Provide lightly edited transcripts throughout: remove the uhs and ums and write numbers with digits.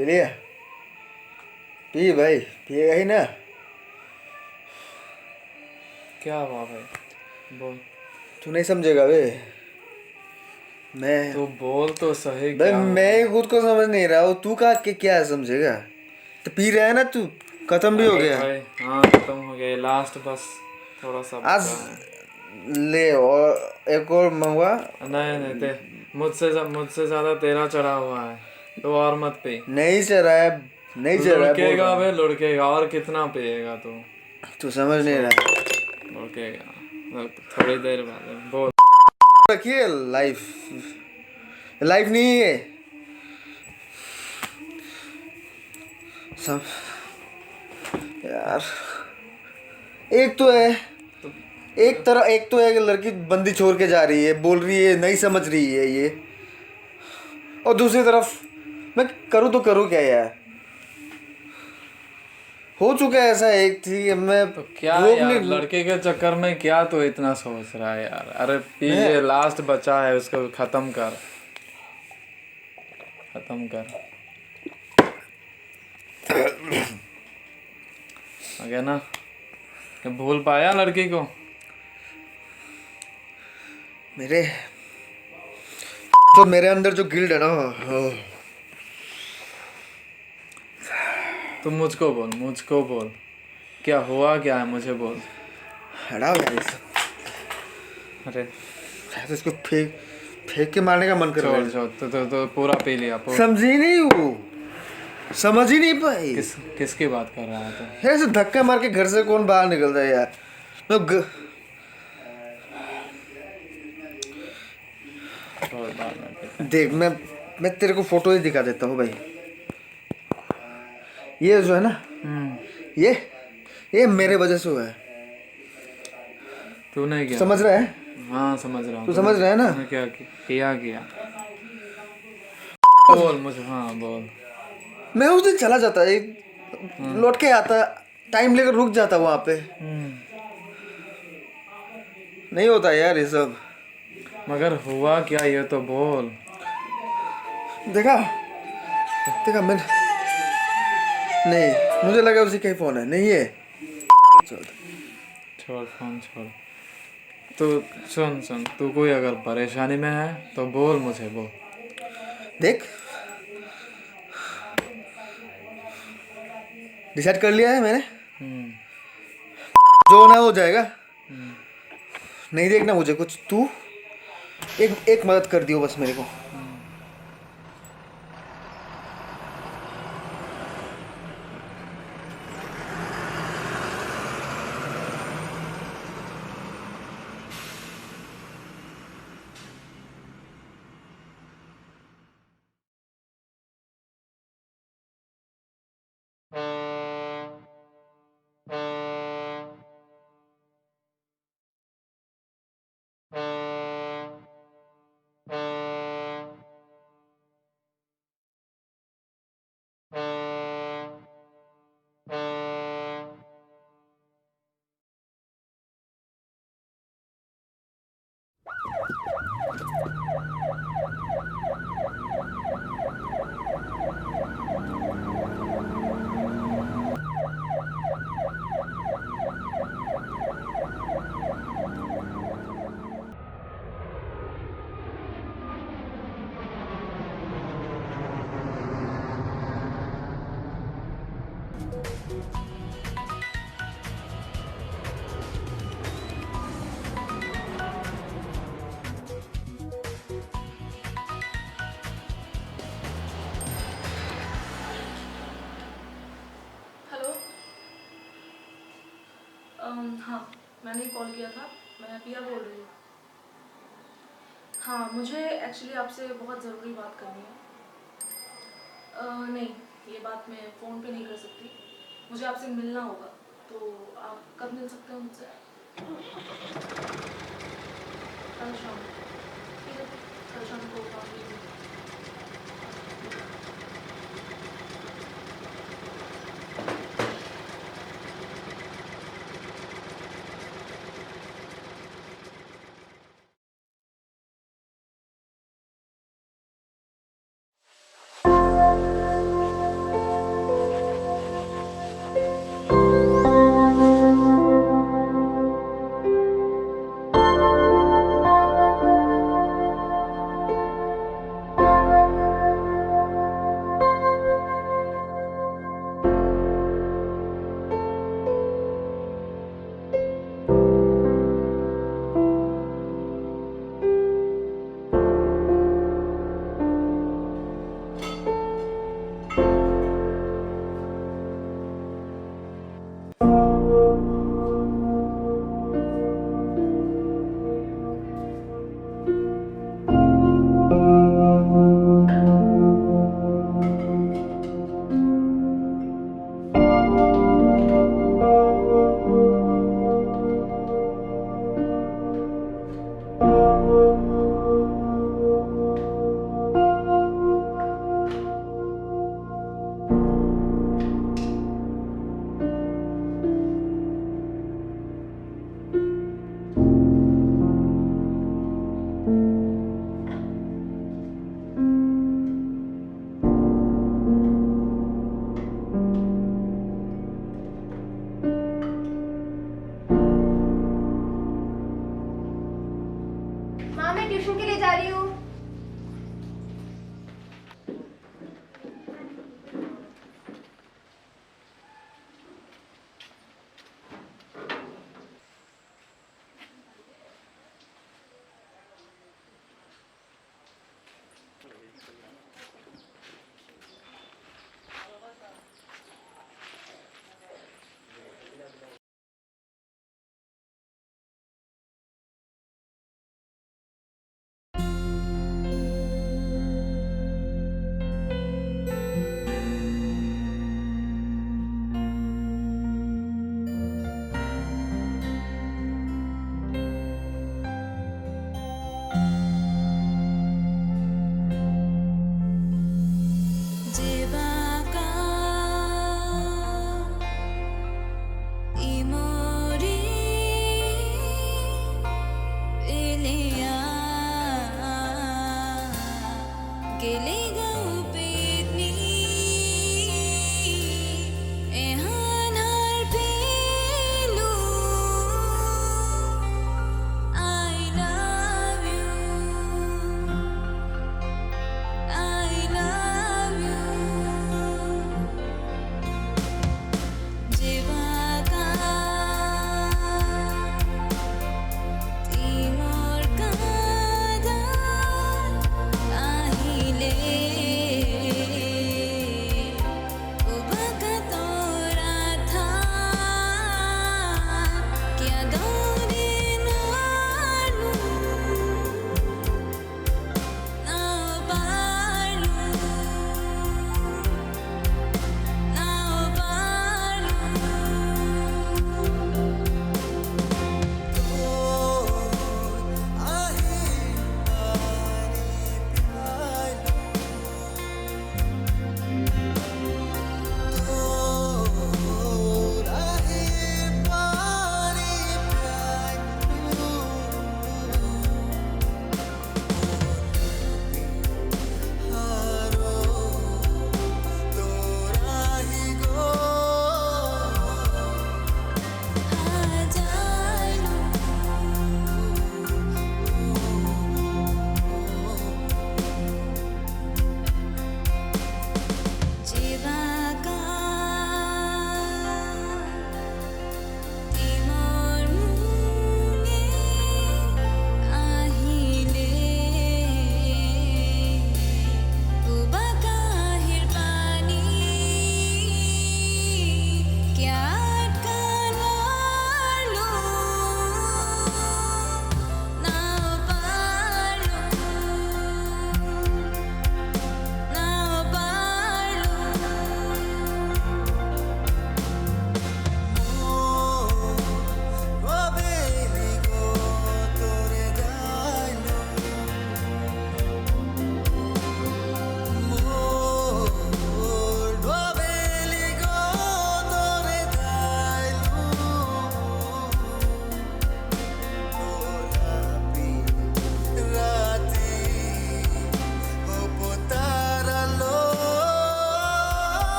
P लिया? P भाई, पिएगा ही ना? क्या हुआ भाई, बोल। तू नहीं समझेगा बे। मैं तू बोल तो सही, भाई क्या मैं हुआ? ही खुद को समझ नहीं रहा हूँ, तू कहा के क्या समझेगा? तो पी रहा है ना तू, खत्म भी हो अरे गया भाई हाँ, खत्म हो गया लास्ट, बस थोड़ा सा आज। बचा है। ले और एक और मंगवा। नहीं नहीं, ते मुझसे ज्यादा तेरा चढ़ा हुआ है, तो और मत पी। नहीं चल रहा है, नहीं चल रहा है बोल रहा लुढ़केगा हूँ। बे, लुढ़केगा, और कितना पिएगा तू? तू समझ नहीं छोड़, रहा। लुढ़केगा थोड़ी देर बाद, बोल। रखिए लाइफ, लाइफ नहीं है सब यार। एक तो है, तो एक तो है कि लड़की बंदी छोड़ के जा रही है, बोल रही है नहीं समझ रही है ये, और दूसरी तरफ मैं करूँ तो करूँ क्या यार? हो चुका है ऐसा, एक थी मैं तो क्या रोक यार, नहीं। लड़के के चक्कर में क्या तो इतना सोच रहा है यार? अरे पी मैं ले, लास्ट बचा है, उसको खत्म कर, खत्म कर। आ गया ना? क्या भूल पाया लड़की को? मेरे तो मेरे अंदर जो गिल्ड है ना, तुम मुझको बोल, क्या हुआ, क्या है, मुझे बोल। हटाओ यार ये सब। अरे तो इसको फेंक फेंक के मारने का मन कर रहा छोड़ है। छोड़, तो पूरा पी लिया, समझी नहीं वो, समझ ही नहीं पाई। किसकी बात कर रहा है तो? ऐसे धक्का मार के घर से कौन बाहर निकलता है यार? मैं छोड़, बाद में पीते हैं। देख, मैं तेरे को फोटो ही दिखा देता हूँ भाई। ये जो है ना, ये ये मेरे वजह से हुआ है। तूने क्या? समझ रहा है? हाँ समझ रहा हूँ। तू समझ रहा है ना? तूने क्या किया? बोल मुझे, हाँ बोल। मैं उस दिन चला जाता, एक लौट के आता, टाइम लेकर रुक जाता वहां पे। नहीं होता यार ये सब। मगर हुआ क्या, ये तो बोल। देखा देखा मैंने, नहीं मुझे लगा उसी का ही फोन है, नहीं है। छोड़ फोन छोड़। तू सुन, तू कोई अगर परेशानी में है तो बोल, मुझे बोल। देख, डिसाइड कर लिया है मैंने, जो होना हो जाएगा। नहीं देखना मुझे कुछ, तू एक मदद कर दियो बस मेरे को। हेलो। हाँ, मैंने कॉल किया था, मैं पिया बोल रही हूँ। हाँ, मुझे एक्चुअली आपसे बहुत ज़रूरी बात करनी है। नहीं, ये बात मैं फ़ोन पे नहीं कर सकती, मुझे आपसे मिलना होगा। तो आप कब मिल सकते हो मुझसे? कल शाम। ठीक है, कल शाम को 5 बजे।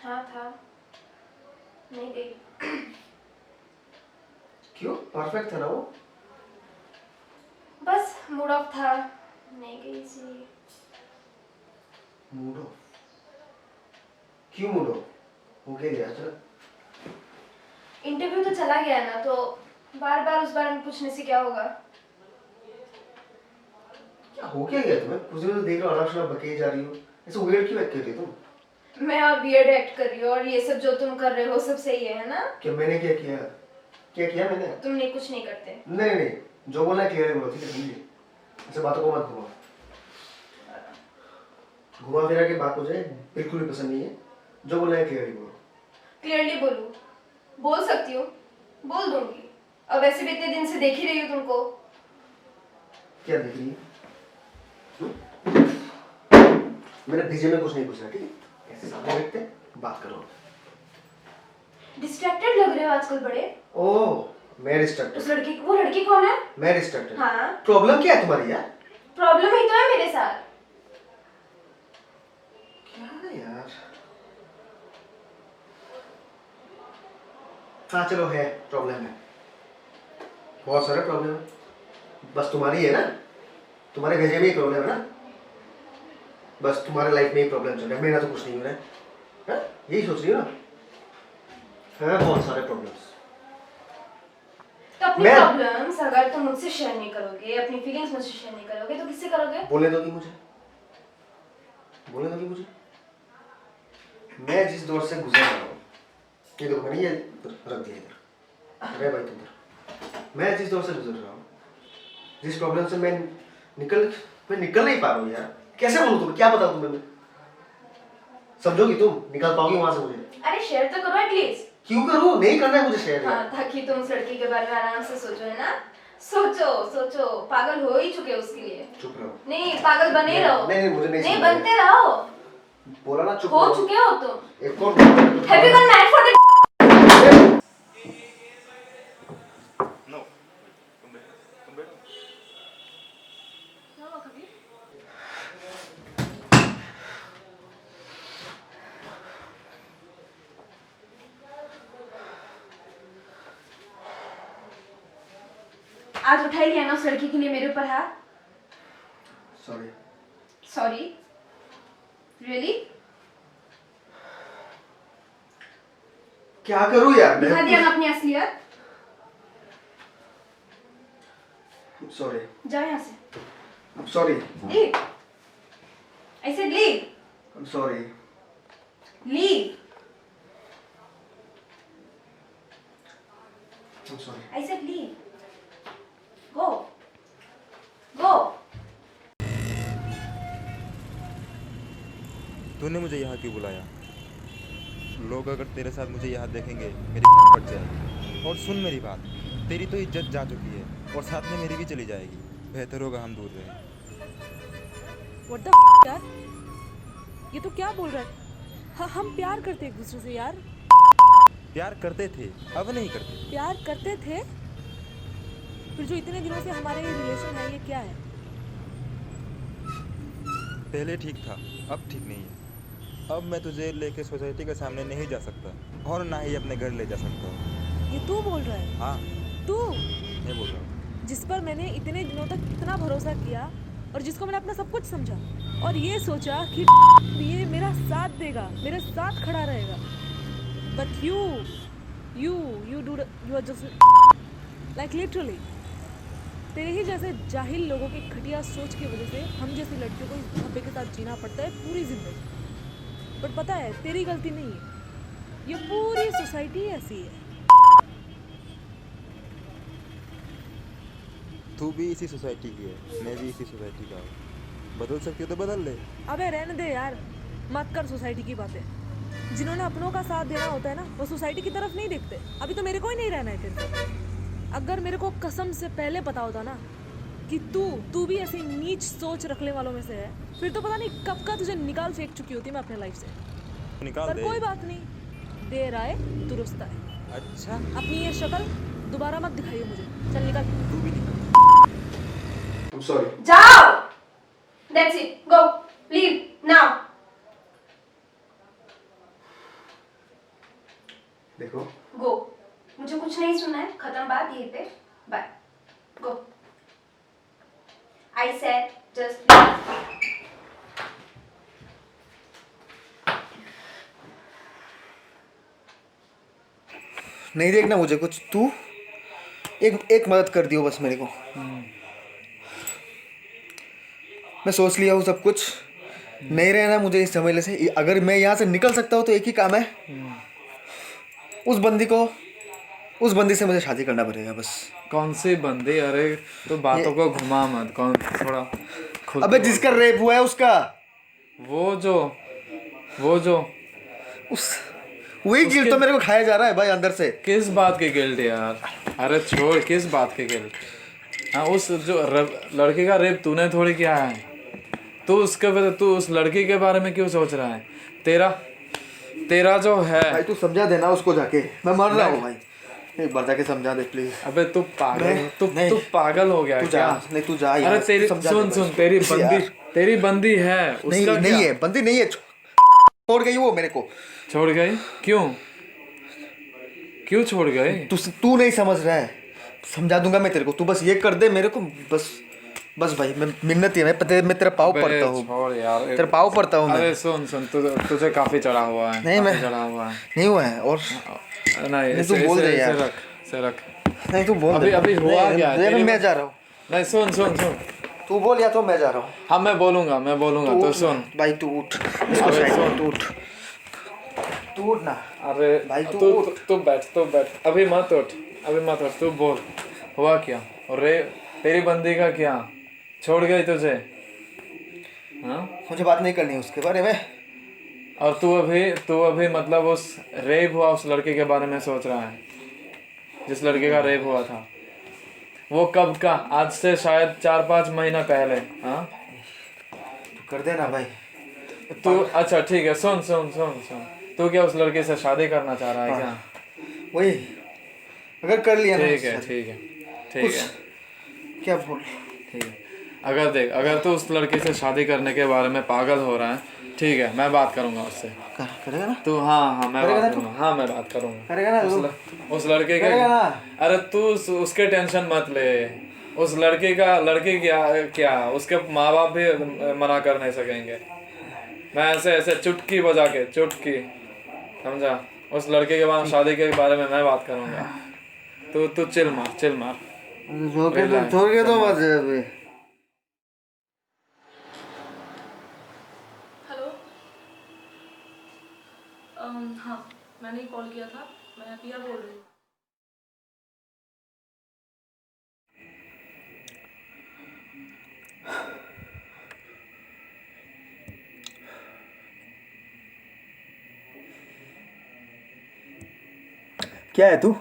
हाँ था, नहीं गई। क्यों? परफेक्ट था ना वो। बस मूड ऑफ था, नहीं गई इसलिए। Mood off? क्यों मूड ऑफ? हो क्या गया? चल। इंटरव्यू तो चला गया ना, तो बार बार उस बारे में पूछने से क्या होगा। क्या हो क्या गया तुम्हें? कुछ दिन तो देख रहा हूँ, अनाप बके जा रही हो। ऐसे weird क्यों एक्ट करती हो तुम? मैं और वियर्ड एक्ट कर रही हूँ, और ये सब जो तुम कर रहे हो सब सही है ना? क्या मैंने क्या किया? क्या किया मैंने? तुमने कुछ नहीं करते। नहीं नहीं, जो बोलना है क्लियर बोलो, ठीक है? समझिए, ऐसे बातों को मत घुमाओ। घुमा फिरा के बात मुझे बिल्कुल भी पसंद नहीं है। जो बोलना है क्लियर बोलो। क्लियरली बोलूं? बोल सकती हूँ, बोल दूंगी। अब वैसे भी इतने दिन से देख ही रही हूँ तुमको। क्या देख रही है? मैंने भेजे में कुछ नहीं पूछना, ठीक है? ऐसे सामने बैठते बात करो। डिस्ट्रैक्टेड लग रहे हो आजकल बड़े। ओह, मैं डिस्ट्रैक्टेड? वो लड़की कौन है? मैं डिस्ट्रैक्टेड? हाँ। प्रॉब्लम क्या है तुम्हारी यार? प्रॉब्लम ही तो है मेरे साथ। क्या है यार? हाँ चलो, है प्रॉब्लम है, बहुत सारे प्रॉब्लम है। बस तुम्हारी है ना? तुम्हारे भेजे में ही प्रॉब्लम है ना? बस तुम्हारे लाइफ में ही प्रॉब्लम चल रहा है, मेरा तो कुछ नहीं हो रहा है। हाँ? यही सोच रही हो ना? हाँ, बहुत सारे प्रॉब्लम्स। तो अपनी मैं- प्रॉब्लम्स अगर तुम मुझसे शेयर नहीं करोगे, अपनी फीलिंग्स मुझसे शेयर नहीं करोगे, तो किससे करोगे? बोलने दोगी मुझे? बोलने दोगी मुझे? मैं जिस दौर से गुजर रहा हूँ, ये देखो मैंने ये रख दिया इधर। अरे भाई तुम, मैं जिस दौर से गुजर रहा हूँ, जिस प्रॉब्लम से मैं निकल नहीं पा रहा हूँ यार। कैसे बोलूँ तुम्हें? क्या बताऊँ तुम्हें मैं? समझोगी तुम? निकल पाओगी वहां से मुझे? अरे शेयर तो करो एटलीस्ट। क्यों करूँ? नहीं करना है मुझे शेयर यार। हाँ, ताकि तुम उस लड़की के बारे में आराम से सोचो, है ना? सोचो सोचो, पागल हो ही चुके हो उसके लिए। चुप रहो। नहीं, पागल बने रहो। नहीं, मुझे नहीं नहीं, सुनना है। बनते रहो। बोला ना, चुप हो रहो। चुके हो तुम। एक और Have you gone mad for the no, तुम बैठो। क्या हुआ कबीर? आज उठा ही लिया ना उस लड़की के लिए मेरे ऊपर हाथ? सॉरी। सॉरी? रियली? क्या करूँ यार दिखा दिया मैं? ना अपनी असलियत? सॉरी। जाओ यहाँ से। Sorry. Leave. I said leave. Sorry. Leave. Sorry. I said leave. Go. Go. तूने मुझे यहाँ क्यों बुलाया? लोग अगर तेरे साथ मुझे यहाँ देखेंगे मेरी फट जाएगी। और सुन मेरी बात, तेरी तो इज्जत जा चुकी है और साथ में मेरी भी चली जाएगी। बेहतर होगा हम दूर रहें। What the f- यार, ये तो क्या बोल रहा है? हम प्यार करते एक दूसरे से यार। प्यार करते थे, अब नहीं करते। प्यार करते थे, फिर जो इतने दिनों से हमारे ये रिलेशन है, ये क्या है? पहले ठीक था, अब ठीक नहीं है। अब मैं तुझे लेके सोसाइटी के सामने नहीं जा सकता और ना ही अपने घर ले जा सकता हूँ। ये तू बोल रहा है? हाँ, तू, मैं बोल रहा हूँ। जिस पर मैंने इतने दिनों तक इतना भरोसा किया और जिसको मैंने अपना सब कुछ समझा और ये सोचा कि ये मेरा साथ देगा, मेरे साथ खड़ा रहेगा। But you are just like literally, तेरे ही जैसे जाहिल लोगों की घटिया सोच की वजह से हम जैसी लड़कियों को इस धब्बे के साथ जीना पड़ता है पूरी जिंदगी। बट पता है, तेरी गलती नहीं है, ये पूरी सोसाइटी ऐसी है। तू भी इसी सोसाइटी की है, मैं भी इसी सोसाइटी का हूँ। बदल सकती हो तो बदल ले। अबे रहने दे यार, मत कर सोसाइटी की बातें। जिन्होंने अपनों का साथ देना होता है ना, वो सोसाइटी की तरफ नहीं देखते। अभी तो मेरे को ही नहीं रहना है तेरे साथ। अगर मेरे को कसम से पहले पता होता ना कि तू भी ऐसी नीच सोच रखने वालों में से है, फिर तो पता नहीं कब का तुझे निकाल फेंक चुकी होती मैं अपने लाइफ से। निकाल पर दे। कोई बात नहीं, देर आए दुरुस्त आए। अच्छा, अपनी ये शक्ल दोबारा मत दिखाइए मुझे। चल निकल। तू भी निकाल। I'm sorry. जाओ. That's it. Go. Leave now. देखो गो, मुझे कुछ नहीं सुनना है, खत्म बात यहीं पे, bye, go. I said just नहीं देखना मुझे कुछ, तू एक एक मदद कर दियो बस मेरे को। मैं सोच लिया हूँ सब कुछ, नहीं रहना मुझे इस झमेले से। अगर मैं यहाँ से निकल सकता हूँ तो एक ही काम है, उस बंदी से मुझे शादी करना पड़ेगा बस। कौन सी बंदी? अरे तो बातों को घुमा मत, कौन थोड़ा खुद अबे को- जिसका रेप हुआ है उसका, वो जो उस वही गिल्ट तो मेरे को खाया जा रहा है भाई अंदर से। किस बात की गिल्ट यार? अरे छोड़, किस बात की गिल्ट? हाँ, उस जो लड़के का रेप तूने थोड़ी किया है। तू उस लड़की के बारे में क्यों सोच रहा है? तेरा जो है। भाई तू समझा देना उसको जाके, मैं मर रहा हूँ भाई, एक बार जाके समझा दे प्लीज। अबे तू पागल, नहीं। तू पागल हो गया तू जा, क्या? नहीं तू जा अरे यहाँ से, तेरी समझा सुन दे सुन, बस। तेरी बंदी है, नहीं उसका नहीं क्या? है, बंदी नहीं है, छोड़ गई वो मेरे को। छोड़ गई? क्यों छोड़ गई? तू नहीं समझ रहा है, समझा दूंगा मैं तेरे को, तू बस ये कर दे मेरे को, बस भाई, मैं मिन्नत ही है, मैं तेरा पाँव अबे पड़ता हूँ, छोड़ यार, तेरे पाँव पड़ता हूँ मैं। अरे सुन तुझे काफी चढ़ा हुआ है। नहीं, काफी मैं चढ़ा हुआ है। नहीं हुआ है। और नहीं, तू बोल दे यार। इसे रख। नहीं तू बोल दे। अभी हुआ नहीं, क्या है? नहीं, तेरी मैं बात- जा रहा हूँ, नहीं सुन। तू बोल या तो मैं जा रहा हूँ। हाँ मैं बोलूंगा तो उठ सुन। भाई, तू उठ, इसको अरे साइड सुन। में, तू उठ ना। अरे भाई, तू तू उठ। तू बैठ, अभी मत उठ, तू बोल, हुआ क्या? और तेरी बंदी का क्या? छोड़ गई तुझे? हाँ, मुझे बात नहीं करनी उसके बारे में। और तू अभी मतलब उस रेप हुआ उस लड़के के बारे में सोच रहा है, जिस लड़के का रेप हुआ था। वो कब का? आज से शायद 4-5 महीना पहले। हाँ, कर देना भाई। तू अच्छा ठीक है, सुन। तू क्या उस लड़के से शादी करना चाह रहा है क्या? वही, अगर कर लिया ना ठीक है उससे, ठीक है। क्या बोल। ठीक है, अगर तू उस लड़के से शादी करने के बारे में पागल हो रहा है, ठीक है, मैं बात करूंगा उससे। करेगा ना? तू हाँ मैं करेगा बात ना तू? करूंगा। हाँ मैं बात करूंगा। करेगा ना तू? उस लड़के के करेगा ना? अरे तू उसके टेंशन मत ले। उस लड़की क्या उसके माँ बाप भी मना कर नहीं सकेंगे। मैं ऐसे चुटकी बजा के, समझा? उस लड़के के बाद शादी के बारे में मैं बात करूंगा। तू चिल मार। छोड़ के तो मत जा अभी। हेलो। हाँ, मैंने ही कॉल किया था, मैं पिया बोल रही हूँ। क्या है तू?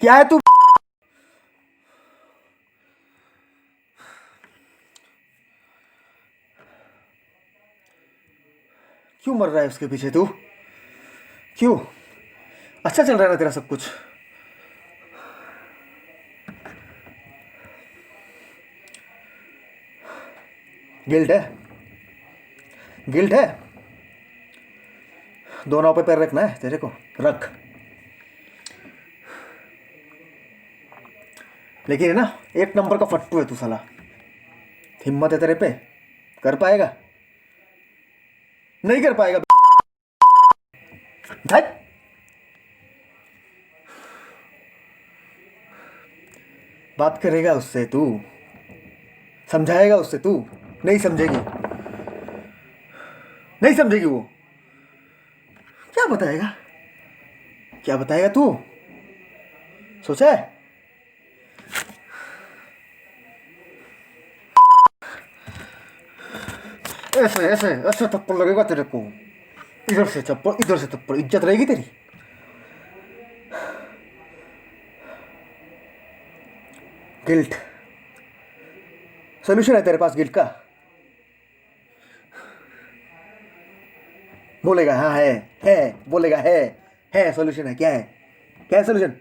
क्या है तू? क्यों मर रहा है उसके पीछे तू? क्यों? अच्छा चल रहा है ना तेरा सब कुछ? गिल्ट है? दो नाव पे पैर रखना है तेरे को, रख। लेकिन है ना, एक नंबर का फट्टू है तू साला। हिम्मत है तेरे पे? कर पाएगा? नहीं कर पाएगा। धत। बात करेगा उससे तू, समझाएगा उससे तू, नहीं समझेगी वो। क्या बताएगा तू? सोचा है? ऐसे थप्पड़ लगेगा तेरे को, इधर से थप्पड़, इज्जत रहेगी तेरी। गिल्ट सोल्यूशन है तेरे पास गिल्ट का? बोलेगा हाँ है, बोलेगा है सोल्यूशन है। क्या है सोल्यूशन?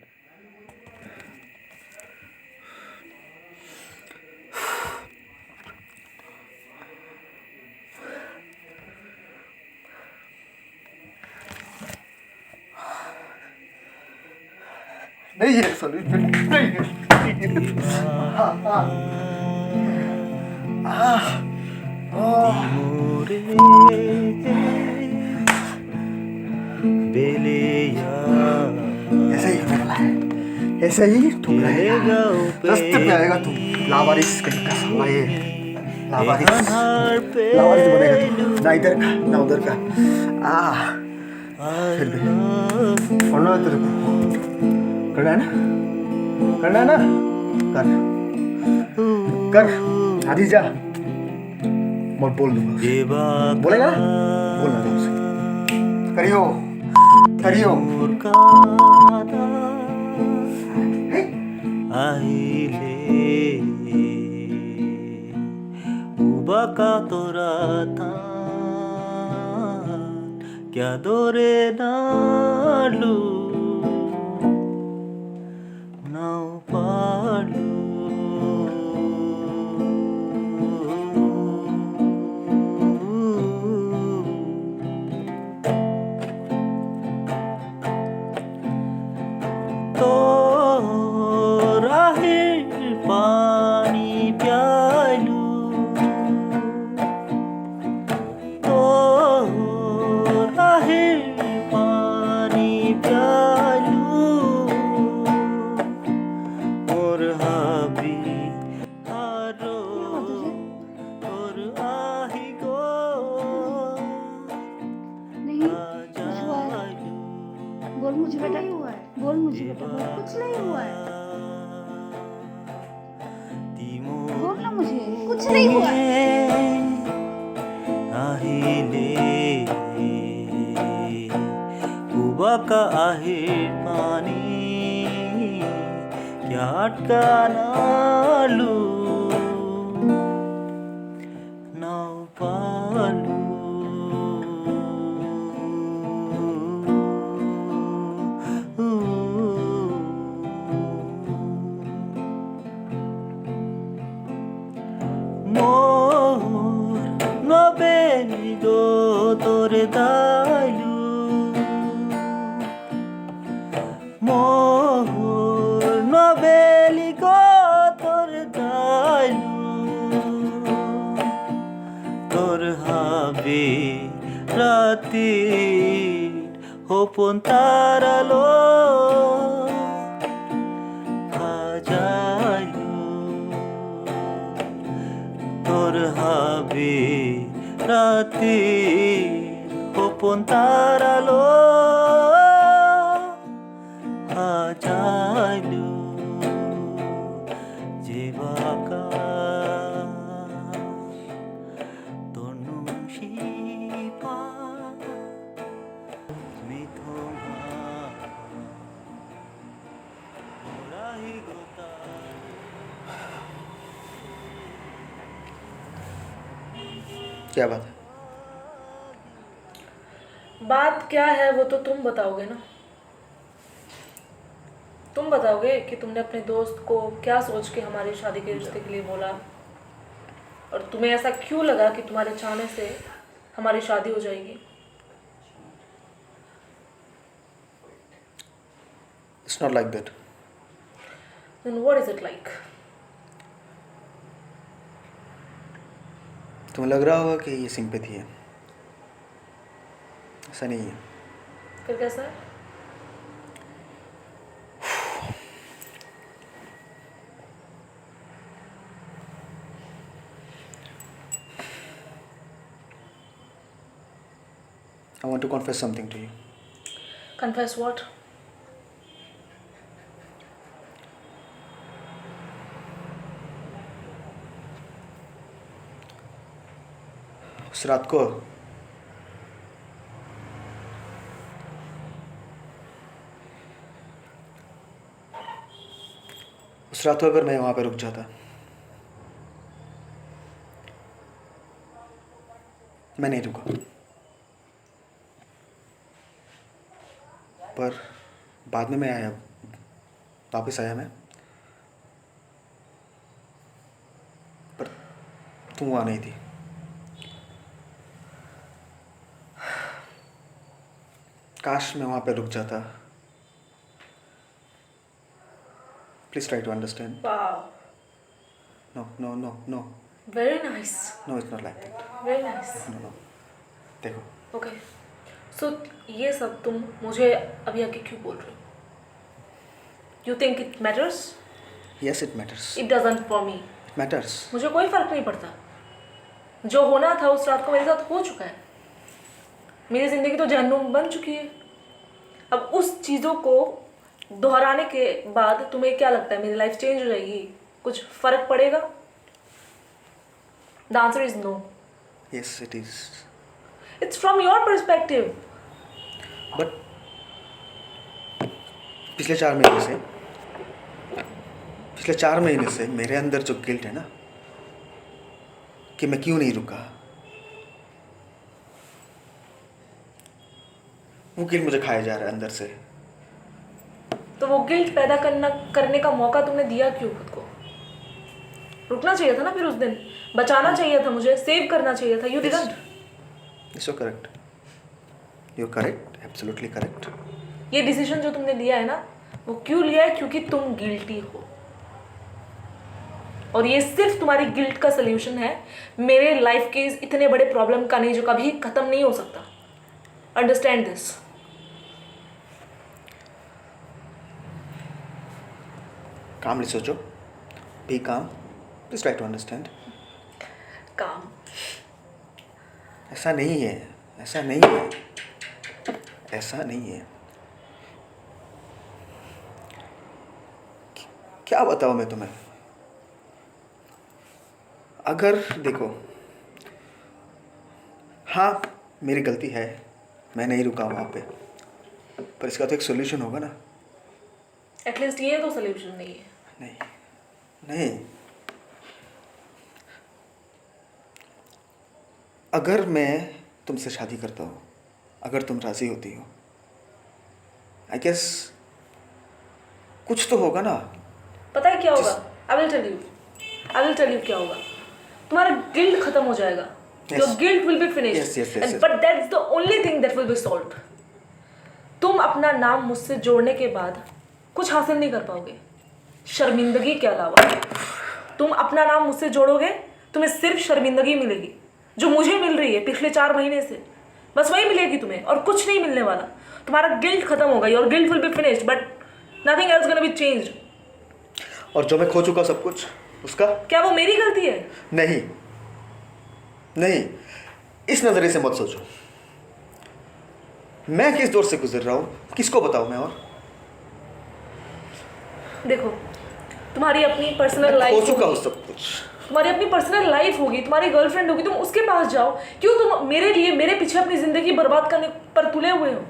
नहीं है सॉल्यूशन, नहीं है। ऐसे ही होने वाला है, ऐसे ही तुम रहेगा, रास्ते पे आएगा तुम, लावारिस कहीं का साला ये, लावारिस बनेगा तू, ना इधर का ना उधर का। फिर भी करना है तेरे को, करना है ना, करना है ना, कर आदि जा, मैं बोल दूंगा, बोलेगा ना, बोलना था उसे, करियो करियो। का तोरा था क्या दोरे नालू नाव पालू तो राहिल पानी प्यालू तो राहिल पानी प्यालू और हाबी हारो और आही गो नहीं कुछ हुआ है, बोल मुझे बेटा, बोल मुझे बेटा, बोल कुछ नहीं हुआ है, बोल ना मुझे, कुछ नहीं हुआ है। अहिले का आहे पानी क्या अटका नालू नाव पालू मोर नबेली गो तोर दालू मोर नबेली गो तोर दालू तोर हाबे राती होपन तारालो তোর হবে রাতে গোপন তারালো আজাইলো যে বাঁকা তনু শিপা মিথমা ওরাই গোতা क्या बात है? बात क्या है वो तो तुम बताओगे ना। तुम बताओगे कि तुमने अपने दोस्त को क्या सोच के हमारी शादी के रिश्ते के लिए बोला, और तुम्हें ऐसा क्यों लगा कि तुम्हारे चाहने से हमारी शादी हो जाएगी। It's not like that. Then what is it like? तुम्हें लग रहा होगा कि ये सिंपैथी है, ऐसा नहीं है। फिर कैसा है? I want to confess something to you. Confess what? उस रात को अगर मैं वहां पे रुक जाता, मैं नहीं रुका, पर बाद में मैं आया, वापस आया मैं, पर तुम वहां नहीं थी। काश मैं वहां पे रुक जाता, Please try to understand. Wow, No. very nice, No, it's not like that. very nice. No. देखो, Okay, so ये सब तुम मुझे अभी आके क्यों बोल रहे हो? You think it matters? yes, it matters. It doesn't for me. It matters. मुझे कोई फर्क नहीं पड़ता। जो होना था उस रात को मेरे साथ हो चुका है। मेरी जिंदगी तो जहन्नुम बन चुकी है। अब उस चीज़ों को दोहराने के बाद तुम्हें क्या लगता है मेरी लाइफ चेंज हो जाएगी? कुछ फर्क पड़ेगा? The answer is no. Yes, it is. It's from your perspective. But पिछले 4 महीने से मेरे अंदर जो गिल्ट है ना कि मैं क्यों नहीं रुका, वो गिल्ट मुझे खाया जा रहा है अंदर से। तो वो गिल्ट पैदा करने का मौका तुमने दिया क्यों खुद को? रुकना चाहिए था ना फिर उस दिन, बचाना चाहिए था मुझे, सेव करना चाहिए था। You didn't. Yes, you're correct. You're correct. Absolutely correct. ये डिसीजन जो तुमने लिया है ना, वो क्यों लिया है? क्योंकि तुम गिल्टी हो, और ये सिर्फ तुम्हारी गिल्ट का सोल्यूशन है, मेरे लाइफ के इस इतने बड़े प्रॉब्लम का नहीं जो कभी खत्म नहीं हो सकता। Understand this. कामली सोचो, बी काम, प्लीज ट्राई टू अंडरस्टैंड। काम ऐसा नहीं है, ऐसा नहीं है, ऐसा नहीं है। क्या बताऊं मैं तुम्हें? अगर देखो, हाँ मेरी गलती है, मैं नहीं रुका वहाँ पे, पर इसका तो एक सोल्यूशन होगा ना। एटलीस्ट ये तो सोल्यूशन नहीं है। नहीं, अगर मैं तुमसे शादी करता हूँ, अगर तुम राजी होती हो, आई गेस कुछ तो होगा ना। पता है क्या होगा? आई विल टेल यू क्या होगा। तुम्हारा गिल्ट खत्म हो जाएगा। Yes. Your guilt will be finished. Yes. But that's the only thing that will be solved. तुम अपना नाम मुझसे जोड़ने के बाद कुछ हासिल नहीं कर पाओगे शर्मिंदगी के अलावा। तुम अपना नाम मुझसे जोड़ोगे, तुम्हें सिर्फ शर्मिंदगी मिलेगी, जो मुझे मिल रही है पिछले 4 महीने से। बस वही मिलेगी तुम्हें, और कुछ नहीं मिलने वाला। तुम्हारा गिल्ट खत्म होगा। Your guilt will be finished, but nothing else gonna be changed. और जो मैं खो चुका सब कुछ, उसका क्या वो मेरी गलती है? नहीं, इस नजरिए से मत सोचो। मैं किस दौर से गुजर रहा हूं, किसको बताऊं मैं? और देखो, तुम्हारी अपनी पर्सनल लाइफ खो चुका हूं सब कुछ। तुम्हारी अपनी पर्सनल लाइफ होगी, तुम्हारी गर्लफ्रेंड होगी, तुम उसके पास जाओ। क्यों तुम मेरे लिए, मेरे पीछे अपनी जिंदगी बर्बाद करने पर तुले हुए हो?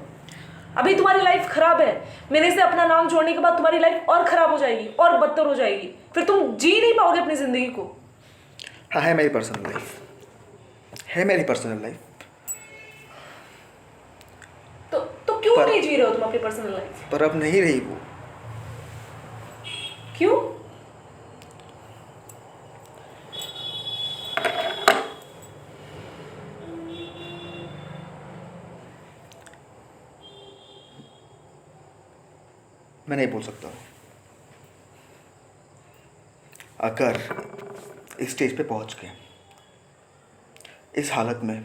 अभी तुम्हारी लाइफ खराब है, मेरे से अपना नाम जोड़ने के बाद तुम्हारी लाइफ और खराब हो जाएगी, और बदतर हो जाएगी। फिर तुम जी नहीं पाओगे अपनी जिंदगी को। हाँ, है मेरी पर्सनल लाइफ, है मेरी पर्सनल लाइफ। तो क्यों नहीं जी रहे हो तुम अपनी पर्सनल लाइफ? पर अब नहीं रही वो। क्यों? मैं नहीं बोल सकता हूँ। अगर इस स्टेज पे पहुंच के इस हालत में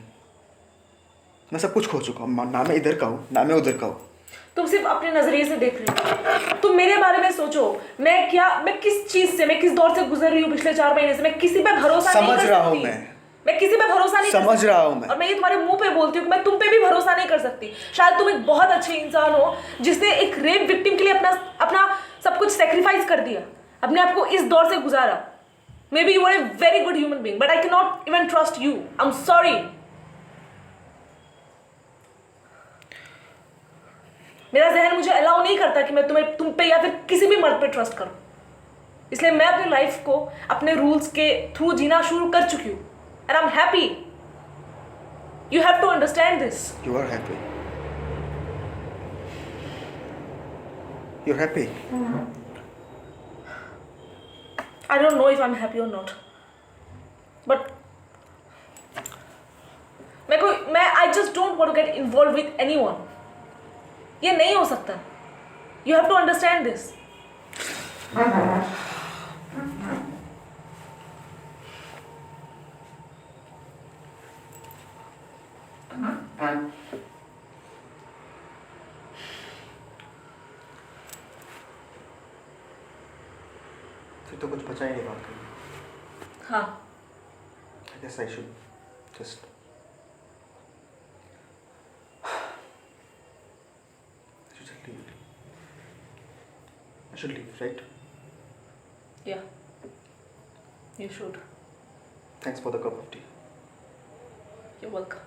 मैं सब कुछ खो चुका हूँ, ना मैं इधर का हूँ ना मैं उधर का हूँ। तुम सिर्फ अपने नजरिए से देख रहे हो। तुम मेरे बारे में सोचो, मैं किस चीज से, मैं किस दौर से गुजर रही हूँ पिछले 4 महीने से। मैं किसी पे भरोसा नहीं कर सकती। समझ रहा हूँ मैं किसी पे भरोसा नहीं समझ रहा हूँ मैं। और मैं ये तुम्हारे मुंह पे बोलती हूँ कि मैं तुम पे भी भरोसा नहीं कर सकती। शायद तुम एक बहुत अच्छे इंसान हो जिसने एक रेप विक्टिम के लिए अपना सब कुछ सेक्रीफाइस कर दिया, अपने आप को इस दौर से गुजारा। Maybe you are a very good human being, but I can not even trust you. I am sorry. मेरा जहन मुझे अलाउ नहीं करता कि मैं तुम पे या फिर किसी भी मर्द पे ट्रस्ट करूं। इसलिए मैं अपनी लाइफ को अपने रूल्स के थ्रू जीना शुरू कर चुकी हूं, and I am happy. You have to understand this. You are happy. You're happy. I don't know if I'm happy or not, but I just don't want to get involved with anyone. ये नहीं हो सकता। You have to understand this. फिर तो कुछ बचा ही नहीं बात करने। हाँ I guess I should just leave. I should leave, right? या you should Thanks for the cup of tea. You welcome